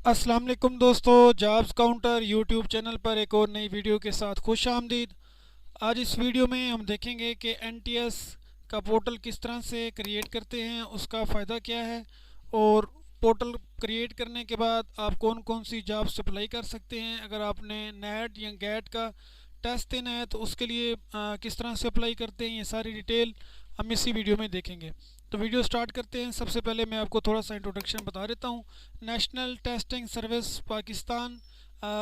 अस्सलाम वालेकुम दोस्तों, जॉब्स काउंटर यूट्यूब चैनल पर एक और नई वीडियो के साथ खुश आमदीद। आज इस वीडियो में हम देखेंगे कि एनटीएस का पोर्टल किस तरह से क्रिएट करते हैं, उसका फ़ायदा क्या है और पोर्टल क्रिएट करने के बाद आप कौन कौन सी जॉब्स अप्लाई कर सकते हैं। अगर आपने नेट या गेट का टेस्ट देना है तो उसके लिए किस तरह से अप्लाई करते हैं, ये सारी डिटेल हम इसी वीडियो में देखेंगे। तो वीडियो स्टार्ट करते हैं। सबसे पहले मैं आपको थोड़ा सा इंट्रोडक्शन बता देता हूँ। नेशनल टेस्टिंग सर्विस पाकिस्तान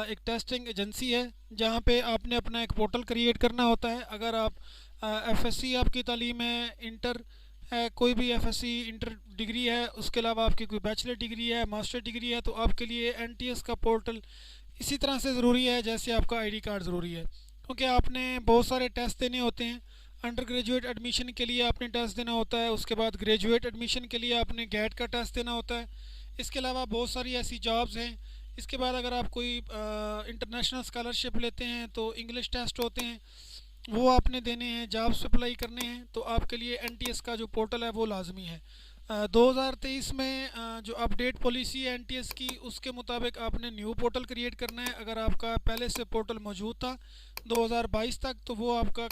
एक टेस्टिंग एजेंसी है जहाँ पे आपने अपना एक पोर्टल क्रिएट करना होता है। अगर आप एफएससी आपकी तालीम है, इंटर है, कोई भी एफएससी इंटर डिग्री है, उसके अलावा आपकी कोई बैचलर डिग्री है, मास्टर डिग्री है, तो आपके लिए एनटीएस का पोर्टल इसी तरह से ज़रूरी है जैसे आपका आईडी कार्ड ज़रूरी है, क्योंकि आपने बहुत सारे टेस्ट देने होते हैं। अंडर ग्रेजुएट एडमिशन के लिए आपने टेस्ट देना होता है, उसके बाद ग्रेजुएट एडमिशन के लिए आपने गेट का टेस्ट देना होता है। इसके अलावा बहुत सारी ऐसी जॉब्स हैं। इसके बाद अगर आप कोई इंटरनेशनल स्कॉलरशिप लेते हैं तो इंग्लिश टेस्ट होते हैं, वो आपने देने हैं, जॉब्स अप्लाई करने हैं, तो आपके लिए एनटीएस का जो पोर्टल है वो लाजमी है। 2023 में जो अपडेट पॉलिसी है एनटीएस की, उसके मुताबिक आपने न्यू पोर्टल क्रिएट करना है। अगर आपका पहले से पोर्टल मौजूद था 2022 तक तो वो आपका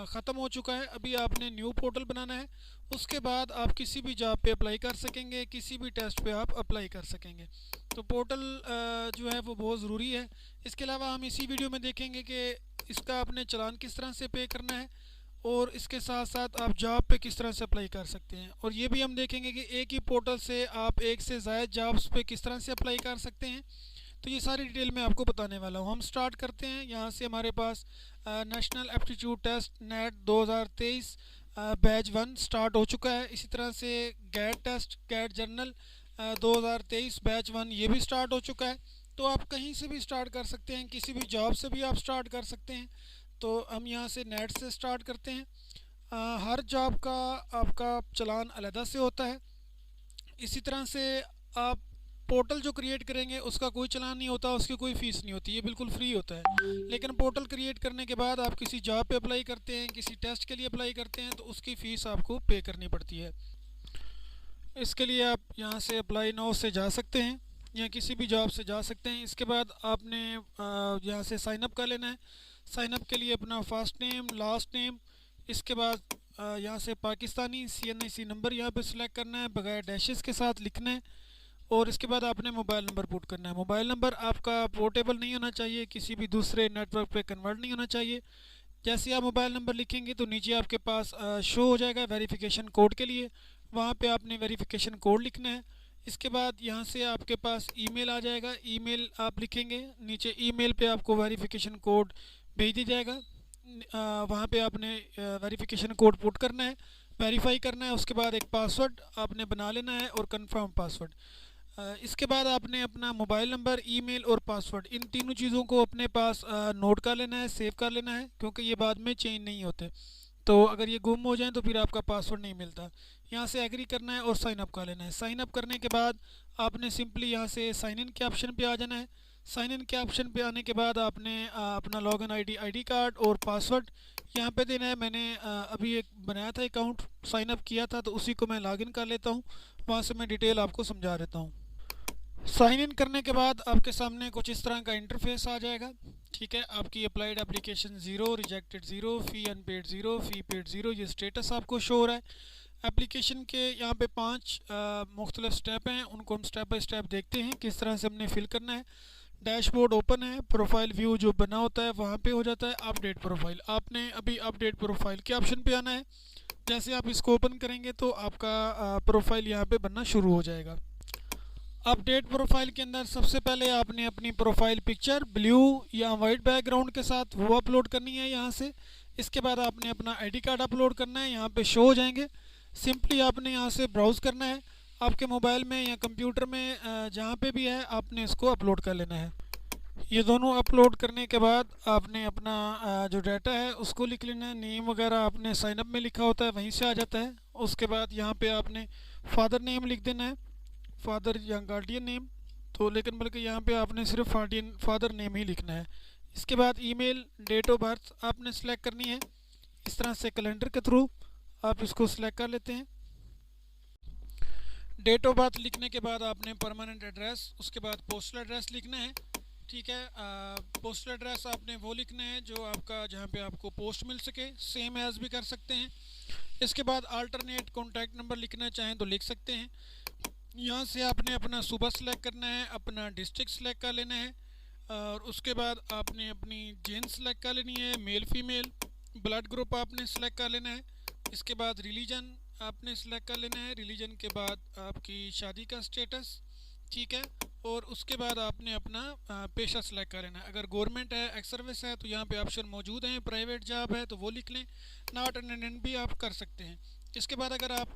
ख़त्म हो चुका है। अभी आपने न्यू पोर्टल बनाना है, उसके बाद आप किसी भी जॉब पे अप्लाई कर सकेंगे, किसी भी टेस्ट पे आप अप्लाई कर सकेंगे। तो पोर्टल जो है वो बहुत ज़रूरी है। इसके अलावा हम इसी वीडियो में देखेंगे कि इसका आपने चालान किस तरह से पे करना है और इसके साथ साथ आप जॉब पे किस तरह से अप्लाई कर सकते हैं, और ये भी हम देखेंगे कि एक ही पोर्टल से आप एक से ज़ायद जॉब्स पे किस तरह से अप्लाई कर सकते हैं। तो ये सारी डिटेल मैं आपको बताने वाला हूँ। हम स्टार्ट करते हैं। यहाँ से हमारे पास national aptitude test NET 2023 batch 1 start हो चुका है। इसी तरह से GATE test GATE general 2023 batch 1 ये भी स्टार्ट हो चुका है। तो आप कहीं से भी स्टार्ट कर सकते हैं, किसी भी जॉब से भी आप स्टार्ट कर सकते हैं। तो हम यहाँ से नेट से स्टार्ट करते हैं। हर जॉब का आपका चालान अलहदा से होता है। इसी तरह से आप पोर्टल जो क्रिएट करेंगे उसका कोई चालान नहीं होता, उसकी कोई फ़ीस नहीं होती, ये बिल्कुल फ्री होता है। लेकिन पोर्टल क्रिएट करने के बाद आप किसी जॉब पे अप्लाई करते हैं, किसी टेस्ट के लिए अप्लाई करते हैं, तो उसकी फ़ीस आपको पे करनी पड़ती है। इसके लिए आप यहाँ से अप्लाई नाउ से जा सकते हैं या किसी भी जॉब से जा सकते हैं। इसके बाद आपने यहाँ से साइन अप कर लेना है। साइन अप के लिए अपना फर्स्ट नेम, लास्ट नेम, इसके बाद यहाँ से पाकिस्तानी CNIC नंबर यहाँ पे सिलेक्ट करना है, बगैर डैशेस के साथ लिखना है, और इसके बाद आपने मोबाइल नंबर पुट करना है। मोबाइल नंबर आपका पोर्टेबल नहीं होना चाहिए, किसी भी दूसरे नेटवर्क पे कन्वर्ट नहीं होना चाहिए। जैसे आप मोबाइल नंबर लिखेंगे तो नीचे आपके पास शो हो जाएगा वेरिफिकेशन कोड के लिए, वहाँ पे आपने वेरिफिकेशन कोड लिखना है। इसके बाद यहाँ से आपके पास ईमेल आ जाएगा, ईमेल आप लिखेंगे, नीचे ईमेल पे आपको वेरिफिकेशन कोड भेज दिया जाएगा। वहाँ पे आपने वेरिफिकेशन कोड पुट करना है, वेरीफाई करना है। उसके बाद एक पासवर्ड आपने बना लेना है और कंफर्म पासवर्ड। इसके बाद आपने अपना मोबाइल नंबर, ईमेल और पासवर्ड, इन तीनों चीज़ों को अपने पास नोट कर लेना है, सेव कर लेना है, क्योंकि ये बाद में चेंज नहीं होते। तो अगर ये गुम हो जाए तो फिर आपका पासवर्ड नहीं मिलता। यहाँ से एग्री करना है और साइन अप कर लेना है। साइन अप करने के बाद आपने सिंपली यहाँ से साइन इन के ऑप्शन पे आ जाना है। साइन इन के ऑप्शन पे आने के बाद आपने अपना लॉगिन आईडी कार्ड और पासवर्ड यहाँ पे देना है। मैंने अभी एक बनाया था अकाउंट, साइन अप किया था, तो उसी को मैं लॉगिन कर लेता हूँ। वहाँ से मैं डिटेल आपको समझा देता हूँ। साइन इन करने के बाद आपके सामने कुछ इस तरह का इंटरफेस आ जाएगा। ठीक है, आपकी अप्लाइड एप्लीकेशन 0, रिजेक्टेड 0, फ़ी अनपेड 0, फ़ी पेड 0, ये स्टेटस आपको शो हो रहा है। एप्लीकेशन के यहाँ पे 5 मुख्तलिफ स्टेप हैं, उनको हम स्टेप बाय स्टेप देखते हैं किस तरह से हमने फिल करना है। डैशबोर्ड ओपन है, प्रोफाइल व्यू जो बना होता है वहाँ पे हो जाता है अपडेट प्रोफाइल। आपने अभी अपडेट प्रोफाइल के ऑप्शन पे आना है। जैसे आप इसको ओपन करेंगे तो आपका प्रोफाइल यहाँ पे बनना शुरू हो जाएगा। अपडेट प्रोफाइल के अंदर सबसे पहले आपने अपनी प्रोफाइल पिक्चर ब्लू या वाइट बैकग्राउंड के साथ वो अपलोड करनी है यहाँ से। इसके बाद आपने अपना आईडी कार्ड अपलोड करना है, यहाँ पे शो हो जाएंगे। सिंपली आपने यहाँ से ब्राउज़ करना है, आपके मोबाइल में या कंप्यूटर में जहाँ पे भी है आपने इसको अपलोड कर लेना है। ये दोनों अपलोड करने के बाद आपने अपना जो डाटा है उसको लिख लेना है। नेम वगैरह आपने साइनअप में लिखा होता है वहीं से आ जाता है। उसके बाद यहाँ पे आपने फादर नेम लिख देना है, फादर या गार्डियन नेम, तो लेकिन बल्कि यहाँ पे आपने सिर्फ फादर नेम ही लिखना है। इसके बाद ईमेल, डेट ऑफ बर्थ आपने सेलेक्ट करनी है। इस तरह से कैलेंडर के थ्रू आप इसको सिलेक्ट कर लेते हैं। डेट ऑफ बर्थ लिखने के बाद आपने परमानेंट एड्रेस, उसके बाद पोस्टल एड्रेस लिखना है। ठीक है, पोस्टल एड्रेस आपने वो लिखना है जो आपका जहाँ पे आपको पोस्ट मिल सके, सेम एज भी कर सकते हैं। इसके बाद अल्टरनेट कॉन्टैक्ट नंबर लिखना चाहें तो लिख सकते हैं। यहाँ से आपने अपना सूबा सेलेक्ट करना है, अपना डिस्ट्रिक्ट सेलेक्ट कर लेना है, और उसके बाद आपने अपनी जेंस सेलेक्ट कर लेनी है, मेल फीमेल। ब्लड ग्रुप आपने सेलेक्ट कर लेना है। इसके बाद रिलीजन आपने सेलेक्ट कर लेना है। रिलीजन के बाद आपकी शादी का स्टेटस, ठीक है, और उसके बाद आपने अपना पेशा सेलेक्ट कर लेना है। अगर गवर्नमेंट है, एक्स सर्विस है, तो यहाँ पे ऑप्शन मौजूद हैं। प्राइवेट जॉब है तो वो लिख लें। नॉट अटेंडेंट भी आप कर सकते हैं। इसके बाद अगर आप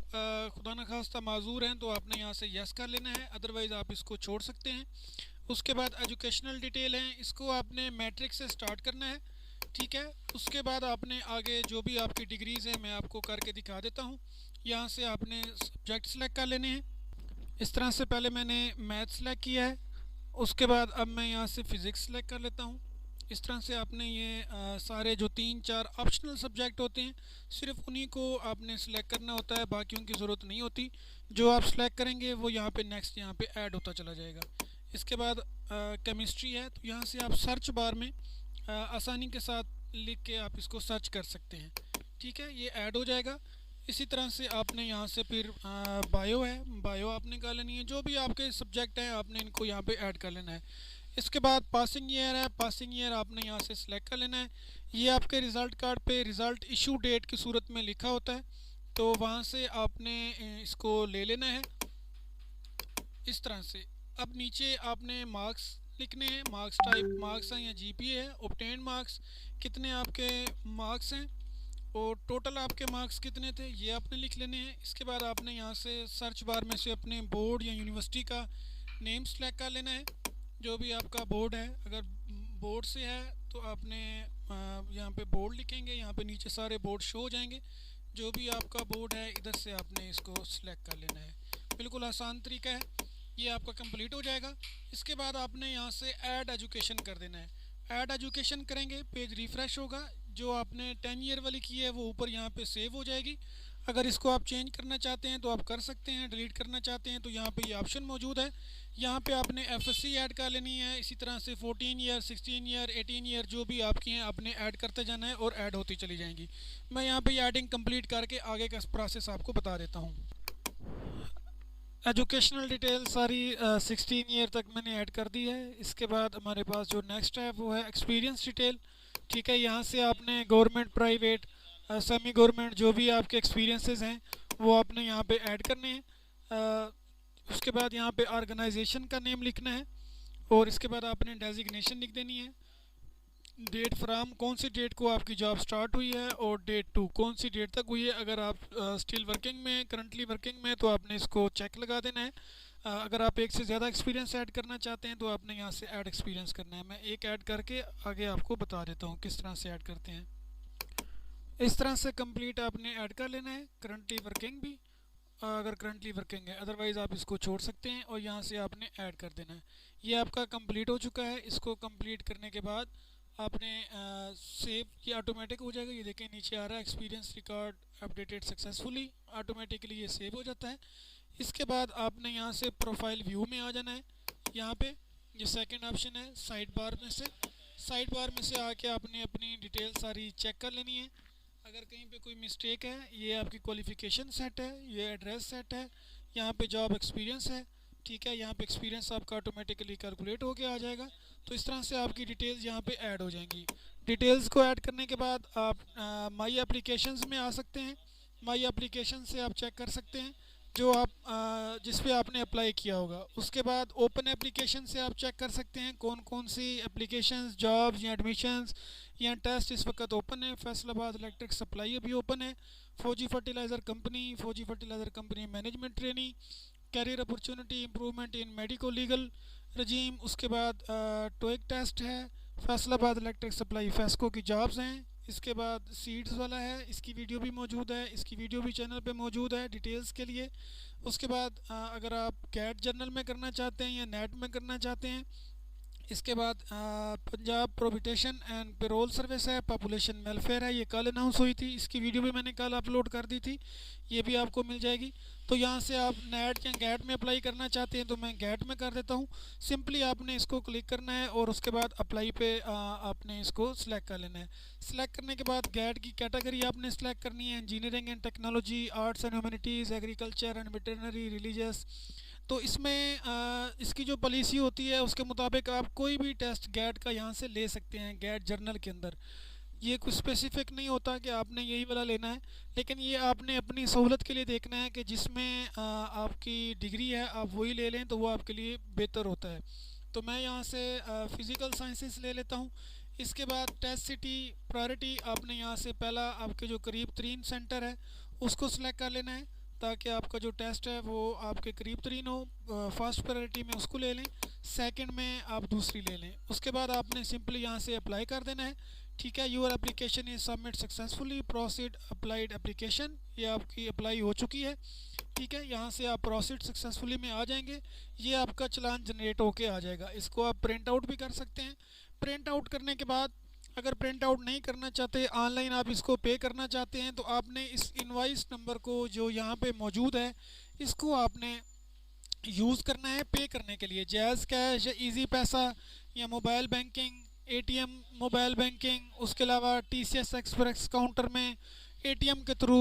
खुदा न खास्ता माजूर हैं तो आपने यहाँ से यस कर लेना है, अदरवाइज़ आप इसको छोड़ सकते हैं। उसके बाद एजुकेशनल डिटेल हैं, इसको आपने मैट्रिक से स्टार्ट करना है। ठीक है, उसके बाद आपने आगे जो भी आपकी डिग्रीज़ हैं मैं आपको करके दिखा देता हूँ। यहाँ से आपने सब्जेक्ट सेलेक्ट कर लेने हैं। इस तरह से पहले मैंने मैथ सेलेक्ट किया है, उसके बाद अब मैं यहाँ से फ़िज़िक्स सेलेक्ट कर लेता हूँ। इस तरह से आपने ये सारे जो 3-4 ऑप्शनल सब्जेक्ट होते हैं सिर्फ उन्हीं को आपने सेलेक्ट करना होता है, बाकियों की ज़रूरत नहीं होती। जो आप सेलेक्ट करेंगे वो यहाँ पे नेक्स्ट यहाँ पे ऐड होता चला जाएगा। इसके बाद केमिस्ट्री है तो यहाँ से आप सर्च बार में आसानी के साथ लिख के आप इसको सर्च कर सकते हैं। ठीक है, ये ऐड हो जाएगा। इसी तरह से आपने यहाँ से फिर बायो है, बायो आपने कर लेनी है। जो भी आपके सब्जेक्ट हैं आपने इनको यहाँ पे ऐड कर लेना है। इसके बाद पासिंग ईयर है, पासिंग ईयर आपने यहाँ से सिलेक्ट कर लेना है। ये आपके रिज़ल्ट कार्ड पे रिज़ल्ट इशू डेट की सूरत में लिखा होता है, तो वहाँ से आपने इसको ले लेना है इस तरह से। अब नीचे आपने मार्क्स लिखने हैं, मार्क्स टाइप मार्क्स हैं या जीपीए है। ऑब्टेन्ड मार्क्स कितने आपके मार्क्स हैं और टोटल आपके मार्क्स कितने थे ये आपने लिख लेने हैं। इसके बाद आपने यहाँ से सर्च बार में से अपने बोर्ड या यूनिवर्सिटी का नेम सेलेक्ट कर लेना है, जो भी आपका बोर्ड है। अगर बोर्ड से है तो आपने यहाँ पे बोर्ड लिखेंगे, यहाँ पे नीचे सारे बोर्ड शो हो जाएंगे। जो भी आपका बोर्ड है इधर से आपने इसको सिलेक्ट कर लेना है। बिल्कुल आसान तरीका है, ये आपका कंप्लीट हो जाएगा। इसके बाद आपने यहाँ से ऐड एजुकेशन कर देना है। ऐड एजुकेशन करेंगे पेज रिफ़्रेश होगा, जो आपने 10 ईयर वाली की है वो ऊपर यहाँ पे सेव हो जाएगी। अगर इसको आप चेंज करना चाहते हैं तो आप कर सकते हैं, डिलीट करना चाहते हैं तो यहाँ पे ये ऑप्शन मौजूद है। यहाँ पे आपने एफएससी ऐड कर लेनी है। इसी तरह से 14 ईयर, 16 ईयर, 18 ईयर जो भी आपकी हैं आपने ऐड करते जाना है और ऐड होती चली जाएंगी। मैं यहाँ पे ऐडिंग कंप्लीट करके आगे का प्रोसेस आपको बता देता हूँ। एजुकेशनल डिटेल सारी 16 ईयर तक मैंने ऐड कर दी है। इसके बाद हमारे पास जो नेक्स्ट है वो है एक्सपीरियंस डिटेल। ठीक है, यहाँ से आपने गवर्नमेंट, प्राइवेट, सेमी गवर्नमेंट जो भी आपके एक्सपीरियंसेस हैं वो आपने यहाँ पे ऐड करने हैं। उसके बाद यहाँ पे ऑर्गेनाइजेशन का नेम लिखना है और इसके बाद आपने डेजिग्नेशन लिख देनी है। डेट फ्राम कौन सी डेट को आपकी जॉब स्टार्ट हुई है और डेट टू कौन सी डेट तक हुई है। अगर आप स्टिल वर्किंग में, करंटली वर्किंग में, तो आपने इसको चेक लगा देना है। अगर आप एक से ज़्यादा एक्सपीरियंस ऐड करना चाहते हैं तो आपने यहाँ से ऐड एक्सपीरियंस करना है। मैं एक ऐड करके आगे आपको बता देता हूँ किस तरह से ऐड करते हैं। इस तरह से कंप्लीट आपने ऐड कर लेना है, करंटली वर्किंग भी अगर करंटली वर्किंग है, अदरवाइज़ आप इसको छोड़ सकते हैं और यहाँ से आपने ऐड कर देना है। ये आपका कंप्लीट हो चुका है। इसको कंप्लीट करने के बाद आपने सेव, ये ऑटोमेटिक हो जाएगा। ये देखें नीचे आ रहा है experience record updated successfully, automatically ये सेव हो जाता है। इसके बाद आपने यहाँ से प्रोफाइल व्यू में आ जाना है। यहाँ पे ये सेकंड ऑप्शन है साइड बार में से। साइड बार में से आके आपने अपनी डिटेल सारी चेक कर लेनी है। अगर कहीं पे कोई मिस्टेक है, ये आपकी क्वालिफ़िकेशन सेट है, ये एड्रेस सेट है, यहाँ पे जॉब एक्सपीरियंस है। ठीक है, यहाँ पे एक्सपीरियंस आपका ऑटोमेटिकली कैलकुलेट होके आ जाएगा। तो इस तरह से आपकी डिटेल्स यहाँ पे ऐड हो जाएंगी। डिटेल्स को ऐड करने के बाद आप माई एप्लीकेशंस में आ सकते हैं। माई एप्लीकेशन से आप चेक कर सकते हैं जो आप जिस पे आपने अप्लाई किया होगा। उसके बाद ओपन एप्लीकेशन से आप चेक कर सकते हैं कौन कौन सी एप्लीकेशंस, जॉब्स या एडमिशन्स या टेस्ट इस वक्त ओपन है। फैसलाबाद इलेक्ट्रिक सप्लाई अभी ओपन है। Fauji fertilizer company, Fauji fertilizer company management training, career opportunity improvement in medico legal regime. उसके बाद टोइक टेस्ट है। फैसलाबाद इलेक्ट्रिक सप्लाई फेस्को की जॉब्स हैं। इसके बाद सीड्स वाला है, इसकी वीडियो भी मौजूद है, इसकी वीडियो भी चैनल पे मौजूद है डिटेल्स के लिए। उसके बाद अगर आप कैट जर्नल में करना चाहते हैं या नेट में करना चाहते हैं इसके बाद पंजाब प्रोविटेशन एंड पेरोल सर्विस है, पॉपुलेशन वेलफेयर है, ये कल अनाउंस हुई थी, इसकी वीडियो भी मैंने कल अपलोड कर दी थी, ये भी आपको मिल जाएगी। तो यहाँ से आप नेट या गैट में अप्लाई करना चाहते हैं तो मैं गैट में कर देता हूँ। सिंपली आपने इसको क्लिक करना है और उसके बाद अप्लाई पे आपने इसको सिलेक्ट कर लेना है। सिलेक्ट करने के बाद गैट की कैटेगरी आपने सिलेक्ट करनी है, engineering and technology, arts and humanities, agriculture and veterinary, religious. तो इसमें इसकी जो पॉलिसी होती है उसके मुताबिक आप कोई भी टेस्ट गैट का यहाँ से ले सकते हैं। गैट जर्नल के अंदर ये कुछ स्पेसिफिक नहीं होता कि आपने यही वाला लेना है, लेकिन ये आपने अपनी सहूलत के लिए देखना है कि जिसमें आपकी डिग्री है आप वही ले लें तो वो आपके लिए बेहतर होता है। तो मैं यहाँ से फ़िज़िकल साइंसेस ले लेता हूँ। इसके बाद टेस्ट सिटी प्रायोरिटी आपने यहाँ से पहला आपके जो करीब तरीन सेंटर है उसको सिलेक्ट कर लेना है ताकि आपका जो टेस्ट है वो आपके करीब तरीन हो। फर्स्ट प्रायोरिटी में उसको ले लें, सेकंड में आप दूसरी ले लें। उसके बाद आपने सिंपली यहाँ से अप्लाई कर देना है। ठीक है, your application is submit successfully, proceed applied application, ये आपकी अप्लाई हो चुकी है। ठीक है, यहाँ से आप प्रोसीड सक्सेसफुली में आ जाएंगे, ये आपका चालान जनरेट होके आ जाएगा। इसको आप प्रिंट आउट भी कर सकते हैं। प्रिंट आउट करने के बाद अगर प्रिंट आउट नहीं करना चाहते, ऑनलाइन आप इसको पे करना चाहते हैं, तो आपने इस इनवाइस नंबर को जो यहाँ पे मौजूद है इसको आपने यूज़ करना है पे करने के लिए। जैज़ कैश या इजी पैसा या mobile banking, ATM mobile banking, उसके अलावा टीसीएस एक्सप्रेस काउंटर में, एटीएम के थ्रू,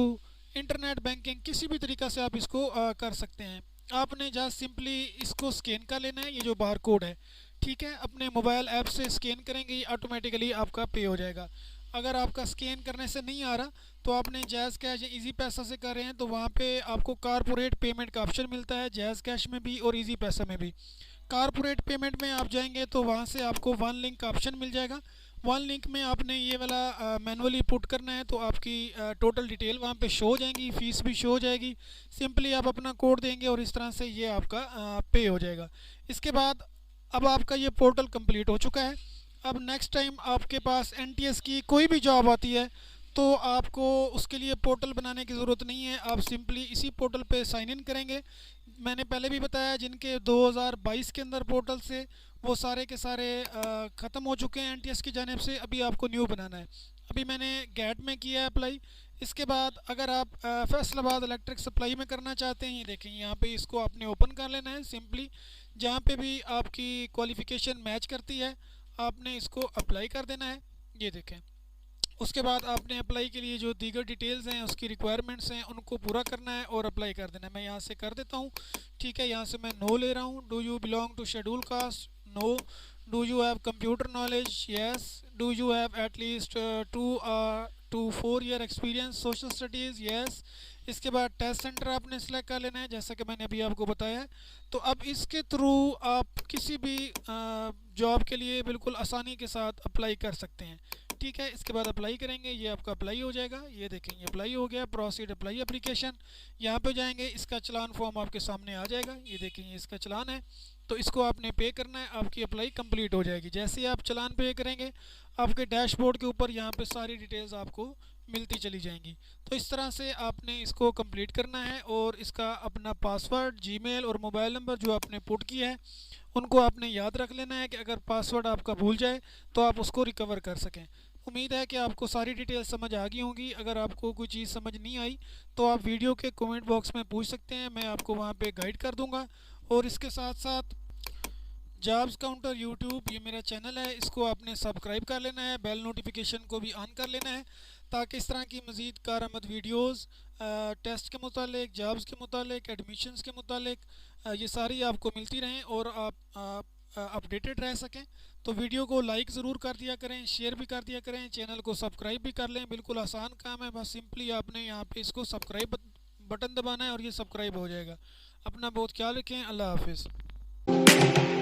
इंटरनेट बैंकिंग, किसी भी तरीक़ा से आप इसको कर सकते हैं। आपने जस्ट सिंपली इसको स्कैन कर लेना है, ये जो बार कोड है। ठीक है, अपने मोबाइल ऐप से स्कैन करेंगे, ये ऑटोमेटिकली आपका पे हो जाएगा। अगर आपका स्कैन करने से नहीं आ रहा तो आपने जैज़ कैश या इजी पैसा से कर रहे हैं तो वहाँ पे आपको कारपोरेट पेमेंट का ऑप्शन मिलता है, जैज़ कैश में भी और इजी पैसा में भी। कारपोरेट पेमेंट में आप जाएंगे तो वहाँ से आपको वन लिंक का ऑप्शन मिल जाएगा। वन लिंक में आपने ये वाला मैनुअली पुट करना है तो आपकी टोटल डिटेल वहाँ पे शो हो जाएंगी, फ़ीस भी शो हो जाएगी। सिंपली आप अपना कोड देंगे और इस तरह से ये आपका पे हो जाएगा। इसके बाद अब आपका ये पोर्टल कंप्लीट हो चुका है। अब नेक्स्ट टाइम आपके पास एनटीएस की कोई भी जॉब आती है तो आपको उसके लिए पोर्टल बनाने की ज़रूरत नहीं है, आप सिंपली इसी पोर्टल पे साइन इन करेंगे। मैंने पहले भी बताया जिनके 2022 के अंदर पोर्टल से वो सारे के सारे ख़त्म हो चुके हैं एनटीएस की जानिब से, अभी आपको न्यू बनाना है। अभी मैंने गैट में किया है अप्लाई। इसके बाद अगर आप फैसलाबाद इलेक्ट्रिक सप्लाई में करना चाहते हैं, ये देखें यहाँ पे इसको आपने ओपन कर लेना है। सिंपली जहाँ पे भी आपकी क्वालिफ़िकेशन मैच करती है आपने इसको अप्लाई कर देना है, ये देखें। उसके बाद आपने अप्लाई के लिए जो दीगर डिटेल्स हैं उसकी रिक्वायरमेंट्स हैं उनको पूरा करना है और अप्लाई कर देना है। मैं यहाँ से कर देता हूँ। ठीक है, यहाँ से मैं नो ले रहा हूँ। Do you belong to schedule caste? No. Do you have computer knowledge? Yes. Do you have at least 2 to 4 year experience social studies? Yes. इसके बाद टेस्ट सेंटर आपने सेलेक्ट कर लेना है जैसा कि मैंने अभी आपको बताया है। तो अब इसके थ्रू आप किसी भी जॉब के लिए बिल्कुल आसानी के साथ अप्लाई कर सकते हैं। ठीक है, इसके बाद अप्लाई करेंगे, ये आपका अप्लाई हो जाएगा। ये देखें ये अप्लाई हो गया, प्रोसीड अप्लाई एप्लीकेशन। यहाँ पे जाएंगे, इसका चलान फॉर्म आपके सामने आ जाएगा। ये देखें ये इसका चलान है, तो इसको आपने पे करना है, आपकी अप्लाई कंप्लीट हो जाएगी। जैसे ही आप चलान पे करेंगे आपके डैशबोर्ड के ऊपर यहाँ पे सारी डिटेल्स आपको मिलती चली जाएंगी। तो इस तरह से आपने इसको कंप्लीट करना है और इसका अपना पासवर्ड, जीमेल और मोबाइल नंबर जो आपने पुट किया है उनको आपने याद रख लेना है कि अगर पासवर्ड आपका भूल जाए तो आप उसको रिकवर कर सकें। उम्मीद है कि आपको सारी डिटेल समझ आ गई होंगी। अगर आपको कोई चीज़ समझ नहीं आई तो आप वीडियो के कमेंट बॉक्स में पूछ सकते हैं, मैं आपको वहाँ पे गाइड कर दूँगा। और इसके साथ साथ जॉब्स काउंटर यूट्यूब ये मेरा चैनल है, इसको आपने सब्सक्राइब कर लेना है, बेल नोटिफिकेशन को भी ऑन कर लेना है ताकि इस तरह की मज़ीद कारआमद वीडियोस टेस्ट के मुतालिक, जॉब्स के मुतालिक, एडमिशन्स के मुतालिक ये सारी आपको मिलती रहें और आप अपडेटेड रह सकें। तो वीडियो को लाइक ज़रूर कर दिया करें, शेयर भी कर दिया करें, चैनल को सब्सक्राइब भी कर लें। बिल्कुल आसान काम है, बस सिंपली आपने यहाँ पे इसको सब्सक्राइब बटन दबाना है और ये सब्सक्राइब हो जाएगा। अपना बहुत ख्याल रखें। अल्लाह हाफिज़।